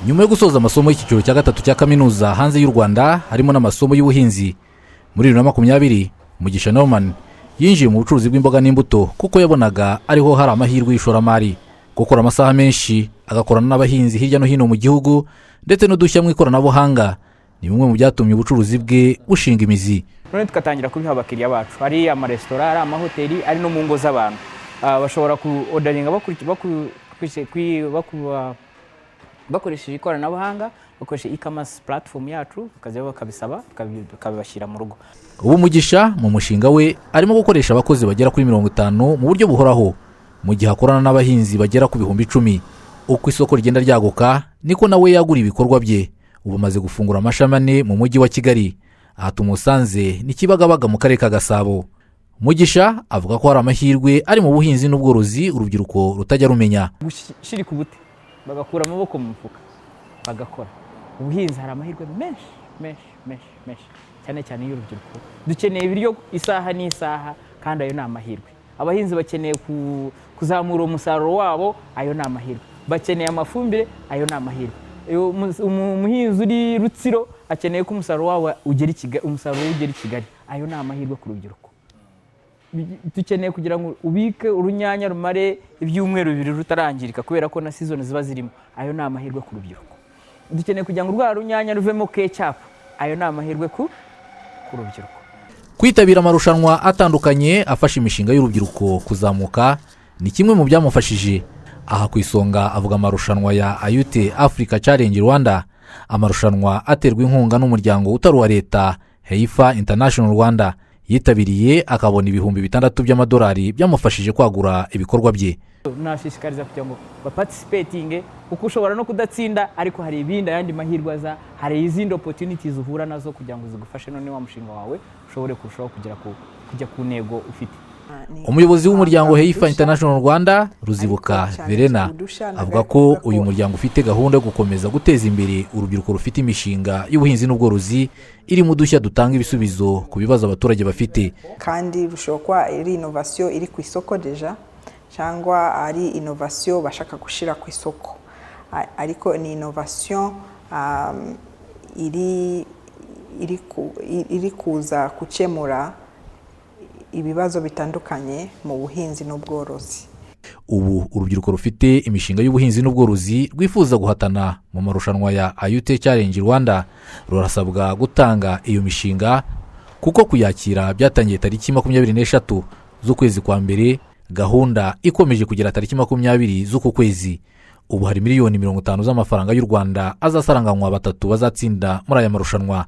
nyuma yo gusoza amasomo y'icyiciro cya gatatu cya kaminuza hanze y'u Rwanda harimo n'amasomo y'ubuhinzi muri 2020 Mugisha Norman yinjiye mu bucuruzi bw'imboga n'imbuto kuko yabonaga ariho hari amahirwe y'ishoramari, gukora amasaha menshi agakorana n'abahinzi hirya no hino mu gihugu ndetse n'udushya mu ikoranabuhanga ni bimwe mu byatumye ubucuruzi bwe bushinga imizi. None tugatangira kubiha abakiriya bacu, ari amaresitora, ari amahoteli, ari no mu ngo z'abantu. Bashobora ku orderinga bakoresheje ikoranabuhanga, bakoresheje e-commerce platform yacu, bakabisaba tukabibashyira mu rugo. Ubu Mugisha mu mushinga we arimo gukoresha abakozi bagera kuri 50 mu buryo buhoraho mu gihe akorana n'abahinzi bagera ku 10,000. Uko isoko rigenda ryaguka niko nawe yagura ibikorwa bye. Ubu maze gufungura amashamane mu mujyi wa Kigali, aha tumusanze ni Kibagabaga mu karere ka Gasabo. Mugisha avuga ko hari amahirwe ari mu buhinzi n'ubworozi urubyiruko rutajya rumenya. Gushirika ubute bagakura amaboko mu mufuka bagakora. Ubuhinzi hari amahirwe menshi cyane y'urubyiruko. Dukeneye ibiryo isaha n'isaha kandi ayo ni amahirwe. Abahinzi bakeneye kuzamura umusaruro wabo, ayo ni amahirwe. Bakeneye amafumbire, ayo ni amahirwe. Umuhinzi uri Rutsiro akeneye ko umusaruro wawe ugera i Kigali, ayo ni amahirwe ku rubyiruko. Dukeneye kugira ngo ubike urunyanya rumare ibyumweru 2 rutarangirika kubera ko na season ziba zirimo, ayo ni amahirwe ku rubyiruko. Dukeneye kugira ngo rwa runyanya ruvemo ketchup, ayo ni amahirwe ku rubyiruko. Kwitabira amarushanwa atandukanye afasha imishinga y'urubyiruko kuzamuka ni kimwe mu byamufashije. Aha ku isonga avuga amarushanwa ya Ayute Africa Challenge Rwanda, amarushanwa aterwa inkunga n'umuryango utari wa leta Heifa International Rwanda, yitabiriye akabona ibihumbi 6 by'amadolari byamufashije kwagura ibikorwa bye. Nashishikariza kugira ngo baparticipating kuko ushobora no kudatsinda, ariko hari ibindi ayandi mahirwe aza, hari izindi opportunities uhura nazo kugira ngo zigufashe none wa mushinga wawe ushobore kurushaho kujya ku ntego ufite. Umuyobozi w'umuryango Heifa International Rwanda Ruzibuka Verena avuga ko uyu muryango ufite gahunda yo gukomeza guteza imbere urubyiruko rufite imishinga y'ubuhinzi n'ubworozi iri mu dushya dutanga ibisubizo ku bibazo abaturage bafite, kandi rushobora iri innovation iri ku isoko deja cyangwa ari innovation bashaka gushira ku isoko, ariko ni innovation iri kuza gukemura ibibazo bitandukanye mu buhinzi n'ubworozi. Ubu urubyiruko rufite imishinga y'ubuhinzi n'ubworozi rwifuza guhatana mu marushanwa ya Ayute Challenge Rwanda rurasabwa gutanga iyo mishinga kuko kuyakira byatangiye tariki 23 z'ukwezi kwa mbere, gahunda ikomeje kugera tariki 20 z'uko kwezi. Ubu hari miliyoni 50 z'amafaranga y'u Rwanda azasaranganywa batatu bazatsinda muri aya marushanwa.